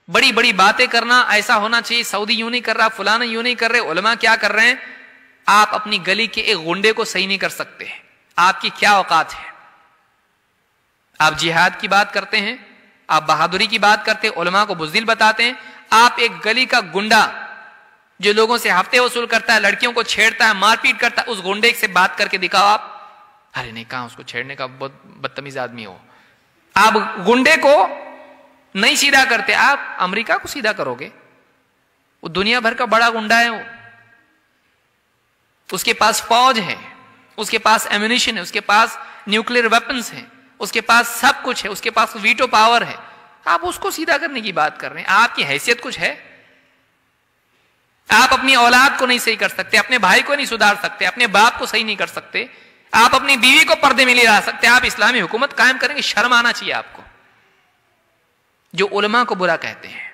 بڑی بڑی باتیں کرنا، ایسا ہونا چاہیے، سعودی یوں نہیں کر رہا، فلانا یوں نہیں کر رہے، علماء کیا کر رہے ہیں. آپ اپنی گلی کے ایک غنڈے کو صحیح نہیں کر سکتے. آپ کی کیا اوقات ہے؟ آپ جہاد کی بات کرتے ہیں، آپ بہادری کی بات کرتے ہیں، علماء کو بزدل بتاتے ہیں. آپ ایک گلی کا گنڈا جو لوگوں سے ہفتے وصول کرتا ہے، لڑکیوں کو چھیڑتا ہے، مار پیٹ کرتا ہے، اس گنڈے سے بات کر کے دکھاؤ. آپ ارے نہیں کہا اس کو چھیڑنے کا بہت بدتمیز آدمی ہو. آپ گنڈے کو نہیں سیدھا کرتے، آپ امریکہ کو سیدھا کرو گے. وہ دنیا بھر کا بڑا گنڈا ہے، وہ اس کے پاس فوج ہے، اس کے پاس ایمونیشن ہے، اس کے پاس نیوکلیر ویپنز ہیں، اس کے پاس سب کچھ ہے، اس کے پاس ویٹو پاور ہے. آپ اس کو سیدھا کرنے کی بات کر رہے ہیں. آپ کی حیثیت کچھ ہے؟ آپ اپنی اولاد کو نہیں صحیح کر سکتے، اپنے بھائی کو نہیں سدھار سکتے، اپنے باپ کو صحیح نہیں کر سکتے، آپ اپنی بیوی کو پردے میں نہیں لا سکتے. آپ اسلامی حکومت قائم کریں گے، شرم آنا چاہیے آپ کو. جو علماء کو برا کہتے ہیں،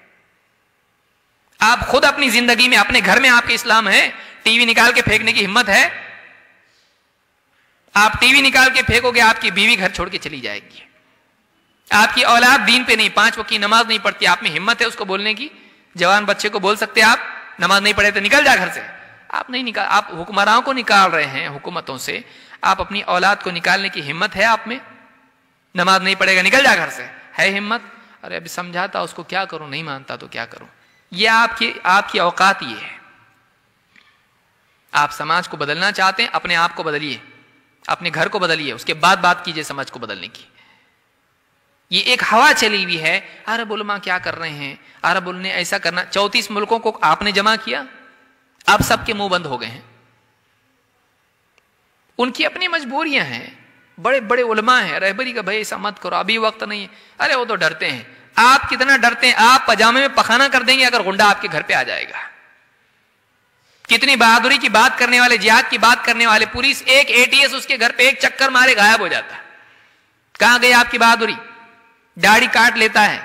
آپ خود اپنی زندگی میں اپنے گھر میں آپ کے اسلام ہے؟ ٹی وی نکال کے پھینکنے کی ہمت ہے؟ آپ ٹی وی نکال کے پھینکو گے، آپ کی بیوی گھر چھوڑ کے چلی جائے گی. آپ کی اولاد دین پہ نہیں، 5 وقت کی نماز نہیں پڑھتی، آپ میں ہمت ہے اس کو بولنے کی؟ جوان بچے کو بول سکتے آپ نماز نہیں پڑھے تو نکل جا گھر سے؟ آپ نہیں نکال. آپ حکمرانوں کو نکال رہے ہیں حکومتوں سے، آپ اپنی اولاد کو نکالنے کی ہمت ہے آپ میں؟ نماز نہیں پڑھے گا نکل جا گھر سے، ہے ہمت؟ ارے ابھی سمجھاتا اس کو، کیا کروں، نہیں مانتا تو کیا کروں. یہ آپ کی اوقات یہ ہے. آپ سماج کو بدلنا چاہتے ہیں، اپنے آپ کو بدلیے، اپنے گھر کو بدلیے، اس کے بعد بات کیجئے سماج کو بدلنے کی. یہ ایک ہوا چلی ہوئی ہے، عرب علماء کیا کر رہے ہیں، عرب نے ایسا کرنا. 34 ملکوں کو آپ نے جمع کیا، اب سب کے منہ بند ہو گئے ہیں. ان کی اپنی مجبوریاں ہیں. بڑے بڑے علماء ہیں، رہبری کا بھائی ایسا مت کرو، ابھی وقت نہیں ہے. ارے وہ تو ڈرتے ہیں. آپ کتنا ڈرتے ہیں؟ آپ پجامے میں پخانا کر دیں گے اگر غنڈہ آپ کے گھر پہ آ جائے گا. کتنی بہادری کی بات کرنے والے، جہاد کی بات کرنے والے، پولیس ایک ATS اس کے گھر پہ ایک چکر مارے غائب ہو جاتا ہے. کہاں گئی آپ کی بہادری؟ داڑھی کاٹ لیتا ہے،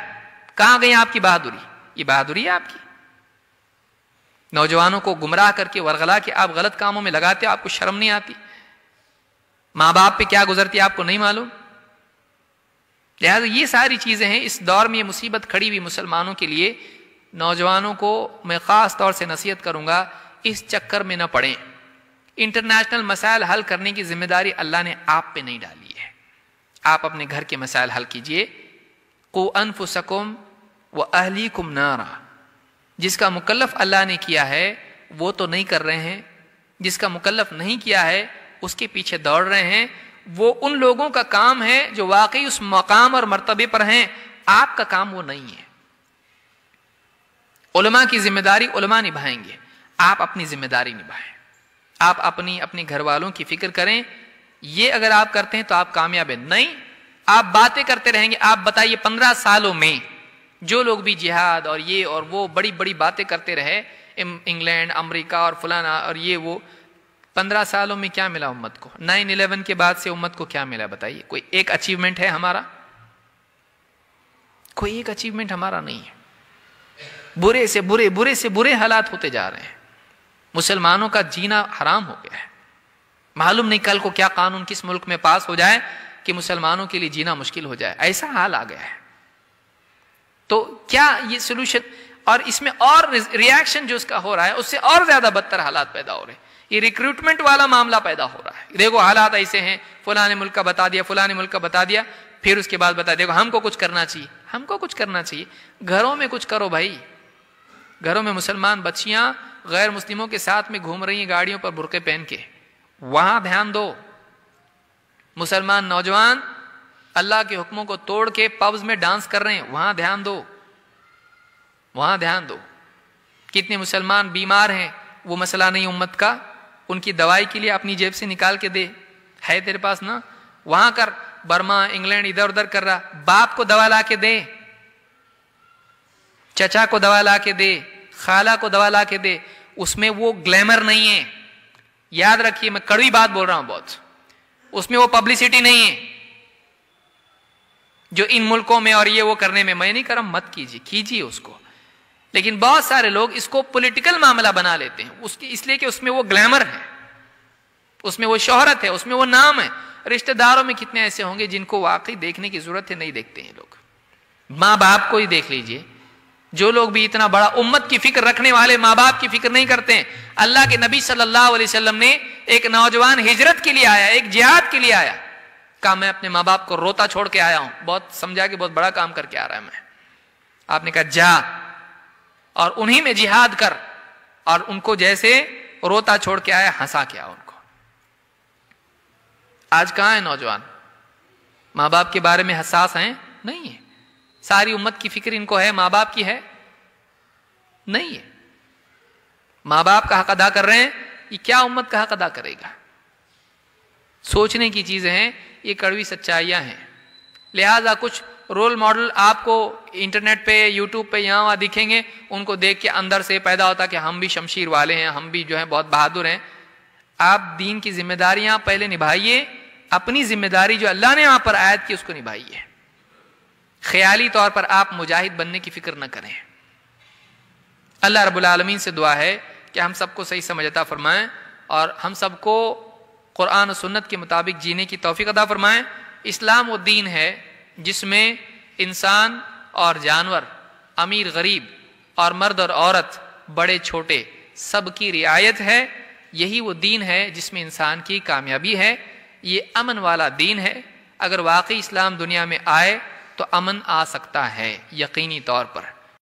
کہاں گئی آپ کی بہادری؟ یہ بہادری ہے آپ کی؟ نوجوانوں کو گمراہ کر کے ورغلا کے آپ غلط کاموں میں لگاتے ہو، آپ کو شرم نہیں آتی؟ ماں باپ پہ کیا گزرتی ہے آپ کو نہیں معلوم؟ لہذا یہ ساری چیزیں ہیں. اس دور میں یہ مصیبت کھڑی ہوئی مسلمانوں کے لیے. نوجوانوں کو میں خاص طور سے نصیحت کروں گا، اس چکر میں نہ پڑیں. انٹرنیشنل مسائل حل کرنے کی ذمہ داری اللہ نے آپ پہ نہیں ڈالی ہے. آپ اپنے گھر کے مسائل حل کیجئے. قوا انفسکم واہلیکم نارا. جس کا مکلف اللہ نے کیا ہے وہ تو نہیں کر رہے ہیں، جس کا مکلف نہیں کیا ہے اس کے پیچھے دوڑ رہے ہیں. وہ ان لوگوں کا کام ہے جو واقعی اس مقام اور مرتبے پر ہیں. آپ کا کام وہ نہیں ہے. علماء کی ذمہ داری علماء نبھائیں گے، آپ اپنی ذمہ داری نبھائیں. آپ اپنے گھر والوں کی فکر کریں. یہ اگر آپ کرتے ہیں تو آپ کامیاب ہیں. نہیں آپ باتیں کرتے رہیں گے. آپ بتائیے 15 سالوں میں جو لوگ بھی جہاد اور یہ اور وہ بڑی بڑی باتیں کرتے رہے، انگلینڈ، امریکہ اور فلانا اور یہ وہ، 15 سالوں میں کیا ملا امت کو؟ 9/11 کے بعد سے امت کو کیا ملا بتائیے؟ کوئی ایک اچیومنٹ ہے ہمارا؟ کوئی ایک اچیومنٹ ہمارا نہیں ہے. برے سے برے حالات ہوتے جا رہے ہیں. مسلمانوں کا جینا حرام ہو گیا ہے. معلوم نہیں کل کو کیا قانون کس ملک میں پاس ہو جائے کہ مسلمانوں کے لیے جینا مشکل ہو جائے. ایسا حال آ گیا ہے. تو کیا یہ سولوشن؟ اور اس میں اور ریاکشن جو اس کا ہو رہا ہے اس سے اور زیادہ بدتر حالات پیدا ہو رہے ہیں. یہ ریکروٹمنٹ والا معاملہ پیدا ہو رہا ہے. دیکھو حالات ایسے ہیں، فلاں ملک کا بتا دیا، فلاں ملک کا بتا دیا، پھر اس کے بعد بتا دیکھو ہم کو کچھ کرنا چاہیے، ہم کو کچھ کرنا چاہیے. گھروں میں کچھ کرو بھائی. گھروں میں مسلمان بچیاں غیر مسلموں کے ساتھ میں گھوم رہی ہیں گاڑیوں پر برقعے پہن کے، وہاں دھیان دو. مسلمان نوجوان اللہ کے حکموں کو توڑ کے پبز میں ڈانس کر رہے ہیں، وہاں دھیان دو، وہاں دھیان دو. کتنے مسلمان بیمار ہیں، وہ مسئلہ نہیں امت کا، ان کی دوائی کے لیے اپنی جیب سے نکال کے دے، ہے تیرے پاس نا، وہاں کر. برما انگلینڈ ادھر ادھر کر رہا، باپ کو دوا لا کے دے، چچا کو دوا لا کے دے، خالہ کو دوا لا کے دے. اس میں وہ گلیمر نہیں ہے. یاد رکھیے میں کڑوی بات بول رہا ہوں بہت، اس میں وہ پبلسٹی نہیں ہے جو ان ملکوں میں اور یہ وہ کرنے میں. میں نہیں کر رہا مت کیجیے اس کو، لیکن بہت سارے لوگ اس کو پولیٹیکل معاملہ بنا لیتے ہیں اس لیے کہ اس میں وہ گلیمر ہے، اس میں وہ شہرت ہے، اس میں وہ نام ہے. رشتہ داروں میں کتنے ایسے ہوں گے جن کو واقعی دیکھنے کی ضرورت ہے، نہیں دیکھتے ہیں لوگ. ماں باپ کو ہی دیکھ لیجئے، جو لوگ بھی اتنا بڑا امت کی فکر رکھنے والے ماں باپ کی فکر نہیں کرتے ہیں. اللہ کے نبی صلی اللہ علیہ وسلم نے ایک نوجوان ہجرت کے لیے آیا, ایک جہاد کے لیے آیا, کہا میں اپنے ماں باپ کو روتا چھوڑ کے آیا ہوں, بہت سمجھا کہ بہت بڑا کام کر کے آ رہا ہے میں. آپ نے کہا جا اور انہی میں جہاد کر, اور ان کو جیسے روتا چھوڑ کے آیا ہنسا کے آیا ان کو. آج کہاں ہے نوجوان؟ ماں باپ کے بارے میں حساس ہیں؟ نہیں ہے. ساری امت کی فکر ان کو ہے, ماں باپ کی ہے نہیں ہے. ماں باپ کا حق ادا کر رہے ہیں, یہ کیا امت کا حق ادا کرے گا؟ سوچنے کی چیزیں ہیں, یہ کڑوی سچائیاں ہیں. لہذا کچھ رول ماڈل آپ کو انٹرنیٹ پہ, یوٹیوب پہ یہاں وہاں دکھیں گے, ان کو دیکھ کے اندر سے پیدا ہوتا کہ ہم بھی شمشیر والے ہیں, ہم بھی جو ہیں بہت بہادر ہیں. آپ دین کی ذمہ داریاں پہلے نبھائیے, اپنی ذمہ داری جو اللہ نے یہاں پر عائد کی اس کو نبھائیے. خیالی طور پر آپ مجاہد بننے کی فکر نہ کریں. اللہ رب العالمین سے دعا ہے کہ ہم سب کو صحیح سمجھ عطا فرمائیں اور ہم سب کو قرآن و سنت کے مطابق جینے کی توفیق عطا فرمائیں. اسلام وہ دین ہے جس میں انسان اور جانور, امیر غریب اور مرد اور عورت, بڑے چھوٹے سب کی رعایت ہے. یہی وہ دین ہے جس میں انسان کی کامیابی ہے. یہ امن والا دین ہے. اگر واقعی اسلام دنیا میں آئے تو امن آ سکتا ہے یقینی طور پر.